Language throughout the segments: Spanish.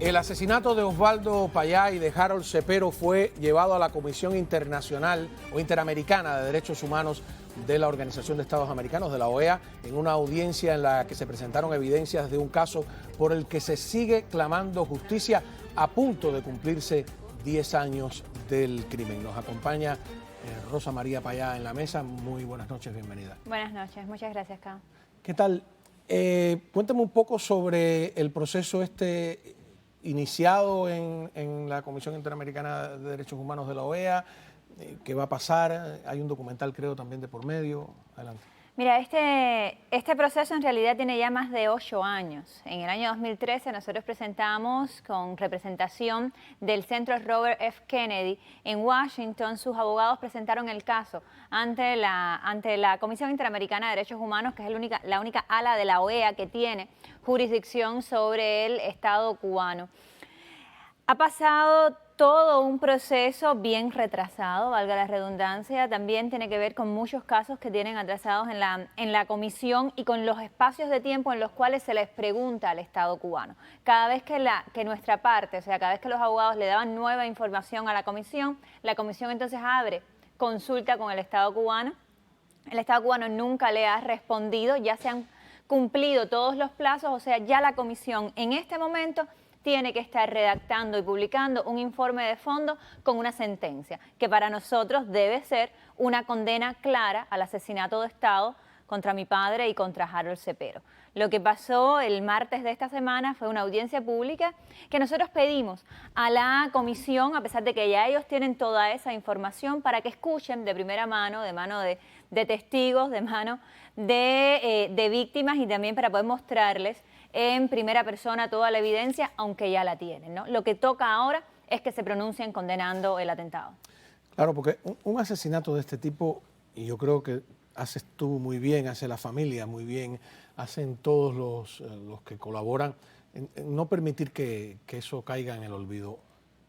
El asesinato de Osvaldo Payá y de Harold Cepero fue llevado a la Comisión Internacional o Interamericana de Derechos Humanos de la Organización de Estados Americanos, de la OEA, en una audiencia en la que se presentaron evidencias de un caso por el que se sigue clamando justicia a punto de cumplirse 10 años del crimen. Nos acompaña Rosa María Payá en la mesa. Muy buenas noches, bienvenida. Buenas noches, muchas gracias, Cao. ¿Qué tal? Cuéntame un poco sobre el proceso iniciado en la Comisión Interamericana de Derechos Humanos de la OEA. ¿Qué va a pasar? Hay un documental, creo, también de por medio. Adelante. Mira, este proceso en realidad tiene ya más de 8 años. En el año 2013 nosotros presentamos con representación del Centro Robert F. Kennedy en Washington. Sus abogados presentaron el caso ante la Comisión Interamericana de Derechos Humanos, que es la única ala de la OEA que tiene jurisdicción sobre el Estado cubano. Ha pasado todo un proceso bien retrasado, valga la redundancia. También tiene que ver con muchos casos que tienen atrasados en la comisión y con los espacios de tiempo en los cuales se les pregunta al Estado cubano. Cada vez que nuestra parte, o sea, cada vez que los abogados le daban nueva información a la comisión entonces abre consulta con el Estado cubano. El Estado cubano nunca le ha respondido, ya se han cumplido todos los plazos, o sea, ya la comisión en este momento tiene que estar redactando y publicando un informe de fondo con una sentencia, que para nosotros debe ser una condena clara al asesinato de Estado contra mi padre y contra Harold Cepero. Lo que pasó el martes de esta semana fue una audiencia pública que nosotros pedimos a la comisión, a pesar de que ya ellos tienen toda esa información, para que escuchen de primera mano, de mano de testigos, de mano de víctimas, y también para poder mostrarles en primera persona toda la evidencia, aunque ya la tienen, ¿no? Lo que toca ahora es que se pronuncien condenando el atentado. Claro, porque un asesinato de este tipo, y yo creo que haces tú muy bien, hace la familia muy bien, hacen todos los que colaboran, en no permitir que eso caiga en el olvido.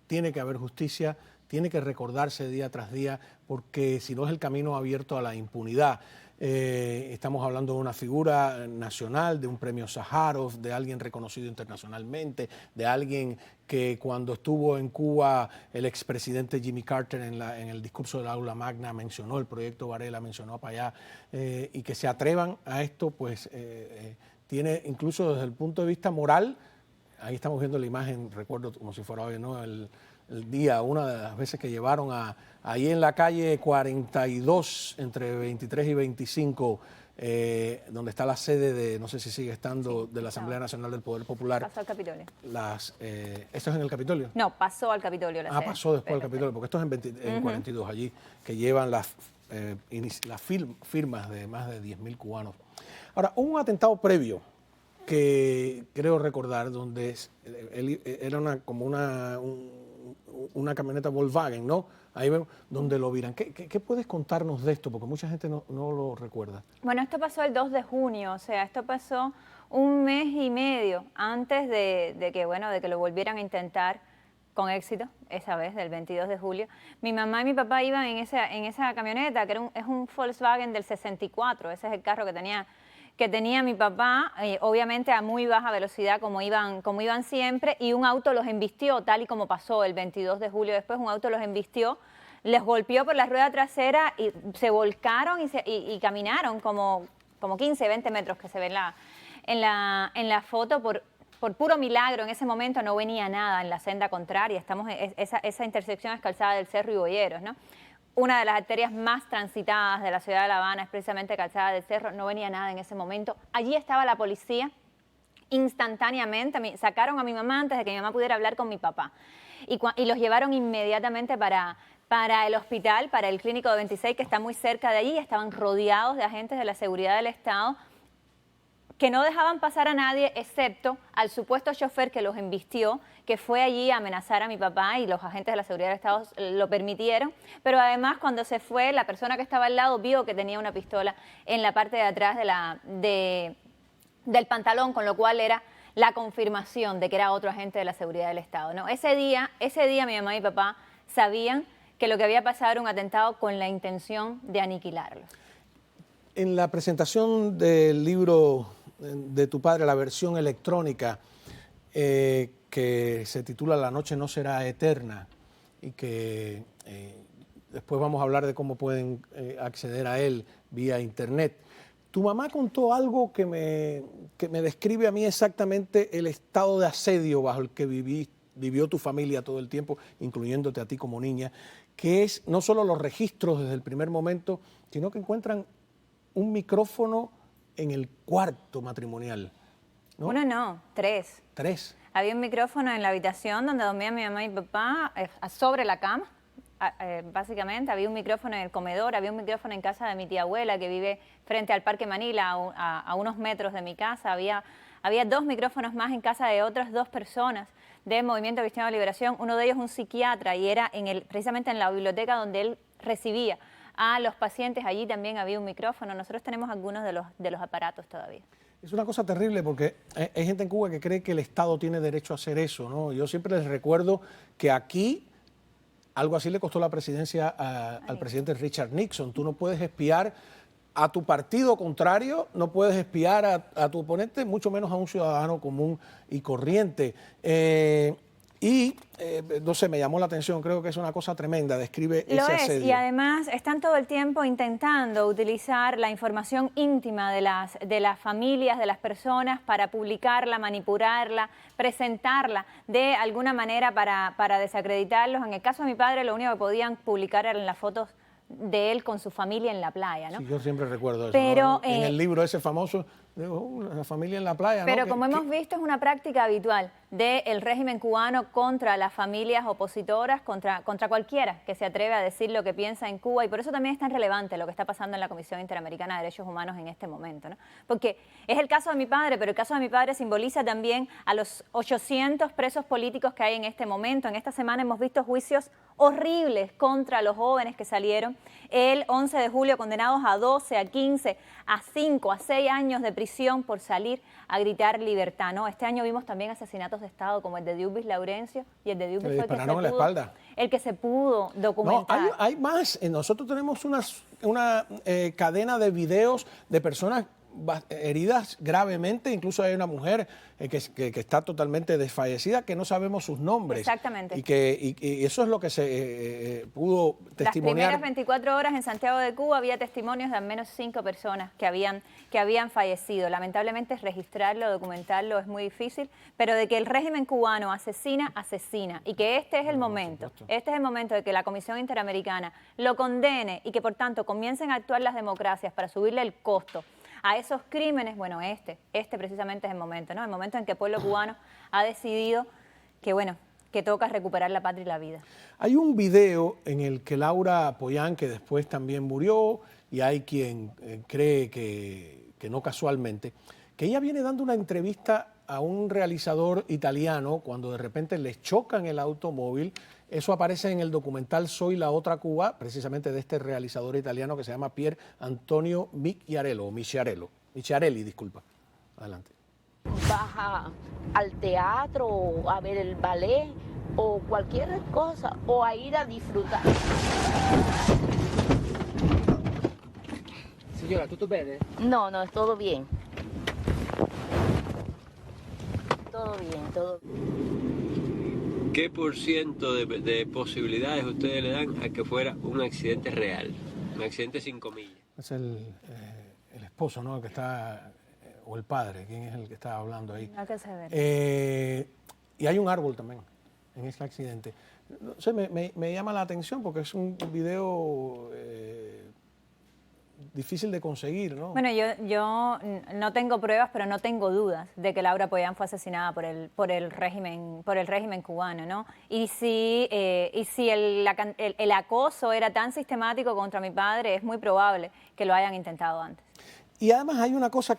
Tiene que haber justicia, tiene que recordarse día tras día, porque si no es el camino abierto a la impunidad. Estamos hablando de una figura nacional, de un premio Sájarov, de alguien reconocido internacionalmente, de alguien que cuando estuvo en Cuba el expresidente Jimmy Carter en el discurso del aula magna mencionó el proyecto Varela, mencionó a Payá, y que se atrevan a esto, pues tiene incluso desde el punto de vista moral. Ahí estamos viendo la imagen, recuerdo como si fuera hoy, ¿no? El día, una de las veces que llevaron ahí en la calle 42, entre 23 y 25, donde está la sede de, no sé si sigue estando, de la Asamblea Nacional del Poder Popular. Pasó al Capitolio. ¿Esto es en el Capitolio? No, pasó al Capitolio la sede. Pasó después al Capitolio, porque esto es en 42 allí, que llevan las firmas de más de 10.000 cubanos. Ahora, hubo un atentado previo que creo recordar, donde era como una camioneta Volkswagen, ¿no? Ahí vemos donde lo viran. ¿Qué puedes contarnos de esto? Porque mucha gente no lo recuerda. Bueno, esto pasó el 2 de junio, o sea, esto pasó un mes y medio antes de que lo volvieran a intentar con éxito, esa vez, del 22 de julio. Mi mamá y mi papá iban en esa camioneta, que es un Volkswagen del 64, ese es el carro que tenía mi papá, obviamente a muy baja velocidad como iban siempre, y un auto los embistió, tal y como pasó el 22 de julio. Después un auto los embistió, les golpeó por la rueda trasera y se volcaron y caminaron como 15, 20 metros que se ve en la foto. Por puro milagro, en ese momento no venía nada en la senda contraria. Esa intersección es Calzada del Cerro y Boyeros, ¿no? Una de las arterias más transitadas de la ciudad de La Habana es precisamente Calzada del Cerro. No venía nada en ese momento. Allí estaba la policía instantáneamente. Sacaron a mi mamá antes de que mi mamá pudiera hablar con mi papá. Y los llevaron inmediatamente para el hospital, para el Clínico de 26, que está muy cerca de allí. Estaban rodeados de agentes de la seguridad del Estado, que no dejaban pasar a nadie excepto al supuesto chofer que los embistió, que fue allí a amenazar a mi papá, y los agentes de la seguridad del Estado lo permitieron. Pero además, cuando se fue, la persona que estaba al lado vio que tenía una pistola en la parte de atrás del pantalón, con lo cual era la confirmación de que era otro agente de la seguridad del Estado, ¿no? Ese día mi mamá y mi papá sabían que lo que había pasado era un atentado con la intención de aniquilarlos. En la presentación del libro de tu padre, la versión electrónica, que se titula La noche no será eterna y que después vamos a hablar de cómo pueden acceder a él vía internet. Tu mamá contó algo que me describe a mí exactamente el estado de asedio bajo el que vivió tu familia todo el tiempo, incluyéndote a ti como niña, que es no solo los registros desde el primer momento, sino que encuentran un micrófono en el cuarto matrimonial, ¿no? Uno no, tres. Tres. Había un micrófono en la habitación donde dormían mi mamá y mi papá, sobre la cama, básicamente. Había un micrófono en el comedor, había un micrófono en casa de mi tía abuela que vive frente al Parque Manila, a unos metros de mi casa. Había 2 micrófonos más en casa de otras 2 personas del Movimiento Cristiano de Liberación. Uno de ellos un psiquiatra y era precisamente en la biblioteca donde él recibía a los pacientes. Allí también había un micrófono. Nosotros tenemos algunos de los aparatos todavía. Es una cosa terrible porque hay gente en Cuba que cree que el Estado tiene derecho a hacer eso, ¿no? Yo siempre les recuerdo que aquí algo así le costó la presidencia al presidente Richard Nixon. Tú no puedes espiar a tu partido contrario, no puedes espiar a tu oponente, mucho menos a un ciudadano común y corriente. No sé, me llamó la atención, creo que es una cosa tremenda, describe ese asedio. Y además están todo el tiempo intentando utilizar la información íntima de las familias, de las personas, para publicarla, manipularla, presentarla de alguna manera para desacreditarlos. En el caso de mi padre, lo único que podían publicar eran las fotos de él con su familia en la playa, ¿no? Sí, yo siempre recuerdo eso, pero, ¿no? En el libro ese famoso, la familia en la playa, pero ¿no? Como hemos visto, es una práctica habitual del régimen cubano contra las familias opositoras, contra cualquiera que se atreve a decir lo que piensa en Cuba, y por eso también es tan relevante lo que está pasando en la Comisión Interamericana de Derechos Humanos en este momento, ¿no? Porque es el caso de mi padre, pero el caso de mi padre simboliza también a los 800 presos políticos que hay en este momento. En esta semana hemos visto juicios horribles contra los jóvenes que salieron el 11 de julio, condenados a 12, a 15, a 5, a 6 años de prisión por salir a gritar libertad, ¿no? Este año vimos también asesinatos de Estado como el de Diubis Laurencio, y el de Diubis fue el que se pudo documentar. No, hay más. Nosotros tenemos una cadena de videos de personas heridas gravemente, incluso hay una mujer que está totalmente desfallecida, que no sabemos sus nombres. Exactamente. Y eso es lo que se pudo testimoniar. Las primeras 24 horas en Santiago de Cuba había testimonios de al menos 5 personas que habían fallecido. Lamentablemente registrarlo, documentarlo es muy difícil, pero de que el régimen cubano asesina, y que este es el momento de que la Comisión Interamericana lo condene y que por tanto comiencen a actuar las democracias para subirle el costo a esos crímenes. Bueno, este precisamente es el momento, ¿no? El momento en que el pueblo cubano ha decidido que toca recuperar la patria y la vida. Hay un video en el que Laura Pollán, que después también murió, y hay quien cree que no casualmente, que ella viene dando una entrevista a un realizador italiano cuando de repente les chocan el automóvil. Eso aparece en el documental Soy la otra Cuba, precisamente de este realizador italiano que se llama Pier Antonio Micciarelli, disculpa. Adelante. Baja al teatro, a ver el ballet o cualquier cosa, o a ir a disfrutar. Signora, ¿tutto bene? No, es todo bien. Todo bien, todo bien. ¿Qué por ciento de posibilidades ustedes le dan a que fuera un accidente real? Un accidente sin comillas. Es el esposo, ¿no? Que está, o el padre, ¿quién es el que está hablando ahí? No, que se ve. Y hay un árbol también en ese accidente. No sé, me llama la atención porque es un video difícil de conseguir, ¿no? Bueno, yo no tengo pruebas, pero no tengo dudas de que Laura Pollán fue asesinada por el régimen cubano, ¿no? Y si el acoso era tan sistemático contra mi padre, es muy probable que lo hayan intentado antes. Y además hay una cosa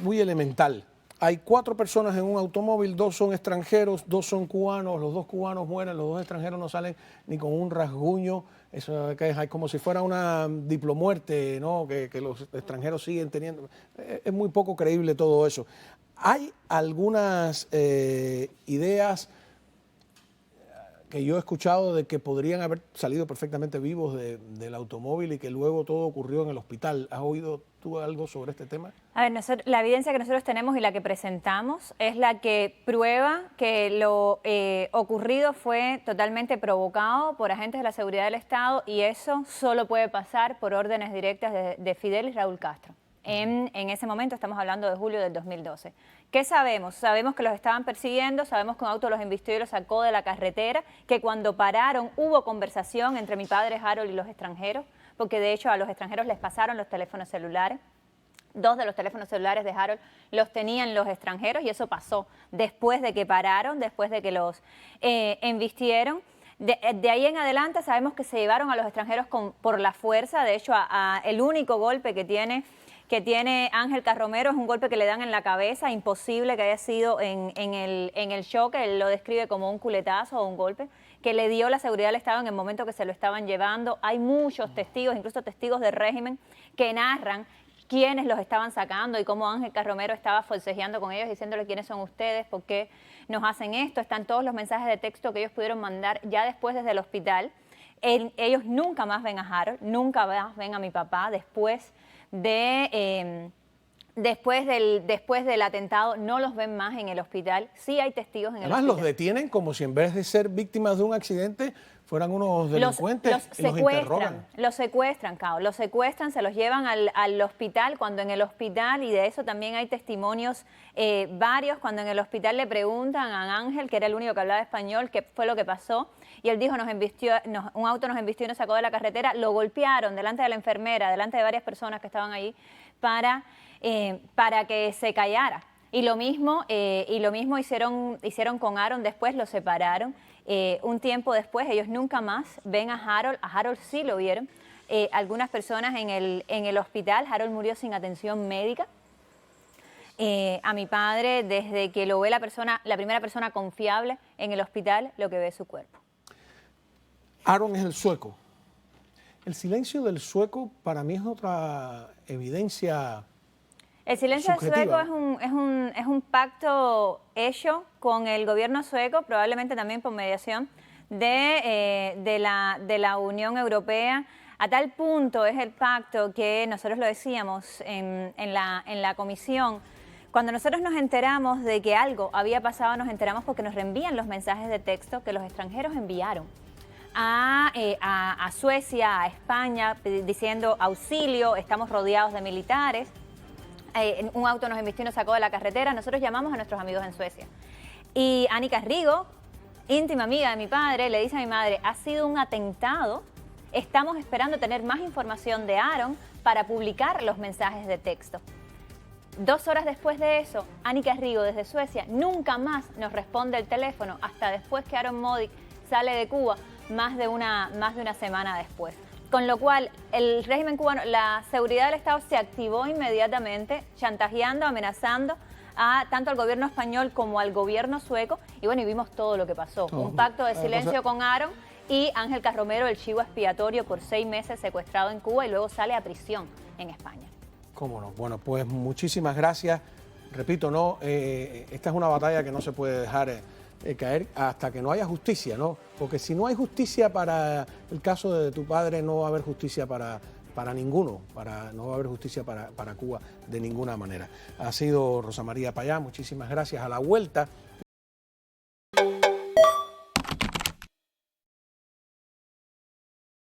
muy elemental. Hay 4 personas en un automóvil, 2 son extranjeros, 2 son cubanos, los 2 cubanos mueren, los 2 extranjeros no salen ni con un rasguño. Eso es como si fuera una diplomuerte, ¿no? Que los extranjeros siguen teniendo. Es muy poco creíble todo eso. Hay algunas ideas que yo he escuchado de que podrían haber salido perfectamente vivos del automóvil y que luego todo ocurrió en el hospital. ¿Has oído tú algo sobre este tema? A ver, la evidencia que nosotros tenemos y la que presentamos es la que prueba que lo ocurrido fue totalmente provocado por agentes de la seguridad del Estado, y eso solo puede pasar por órdenes directas de Fidel y Raúl Castro. En ese momento estamos hablando de julio del 2012. ¿Qué sabemos? Sabemos que los estaban persiguiendo, sabemos que un auto los embistió y los sacó de la carretera, que cuando pararon hubo conversación entre mi padre Harold y los extranjeros, porque de hecho a los extranjeros les pasaron los teléfonos celulares. 2 de los teléfonos celulares de Harold los tenían los extranjeros, y eso pasó después de que pararon, después de que los embistieron. De ahí en adelante sabemos que se llevaron a los extranjeros por la fuerza. De hecho, el único golpe que tiene Ángel Carromero es un golpe que le dan en la cabeza, imposible que haya sido en el shock. Él lo describe como un culetazo o un golpe que le dio la seguridad del Estado en el momento que se lo estaban llevando. Hay muchos testigos, incluso testigos del régimen, que narran quiénes los estaban sacando y cómo Ángel Carromero estaba forcejeando con ellos, diciéndole quiénes son ustedes, por qué nos hacen esto. Están todos los mensajes de texto que ellos pudieron mandar ya después desde el hospital. Ellos nunca más ven a Harold, nunca más ven a mi papá después del atentado, no los ven más en el hospital. Sí hay testigos en el hospital. Además, los detienen como si en vez de ser víctimas de un accidente fueran unos delincuentes. Los interrogan. Los secuestran, Cao, los secuestran, se los llevan al hospital, cuando en el hospital, y de eso también hay testimonios varios, cuando en el hospital le preguntan a Ángel, que era el único que hablaba español, qué fue lo que pasó, y él dijo, un auto nos embistió y nos sacó de la carretera, lo golpearon delante de la enfermera, delante de varias personas que estaban allí, para que se callara. Y lo mismo hicieron con Aaron, después lo separaron. Un tiempo después ellos nunca más ven a Harold sí lo vieron. Algunas personas en el hospital, Harold murió sin atención médica. A mi padre, desde que lo ve la primera persona confiable en el hospital, lo que ve es su cuerpo. Aaron es el sueco. El silencio del sueco para mí es otra evidencia. El silencio del sueco es un pacto hecho con el gobierno sueco, probablemente también por mediación de la Unión Europea. A tal punto es el pacto que nosotros lo decíamos en la comisión. Cuando nosotros nos enteramos de que algo había pasado, nos enteramos porque nos reenvían los mensajes de texto que los extranjeros enviaron a Suecia, a España, diciendo auxilio, estamos rodeados de militares. Un auto nos embistió y nos sacó de la carretera. Nosotros llamamos a nuestros amigos en Suecia. Y Anika Rigo, íntima amiga de mi padre, le dice a mi madre, ha sido un atentado, estamos esperando tener más información de Aaron para publicar los mensajes de texto. 2 horas después de eso, Anika Rigo desde Suecia nunca más nos responde el teléfono, hasta después que Aaron Modic sale de Cuba, más de una semana después. Con lo cual, el régimen cubano, la seguridad del Estado se activó inmediatamente, chantajeando, amenazando tanto al gobierno español como al gobierno sueco. Y bueno, y vimos todo lo que pasó. Un pacto de silencio con Aaron y Ángel Carromero, el chivo expiatorio, por 6 meses secuestrado en Cuba y luego sale a prisión en España. ¿Cómo no? Bueno, pues muchísimas gracias. Repito, esta es una batalla que no se puede dejar caer hasta que no haya justicia, ¿no? Porque si no hay justicia para el caso de tu padre, no va a haber justicia para ninguno, no va a haber justicia para Cuba de ninguna manera. Ha sido Rosa María Payá, muchísimas gracias. A la vuelta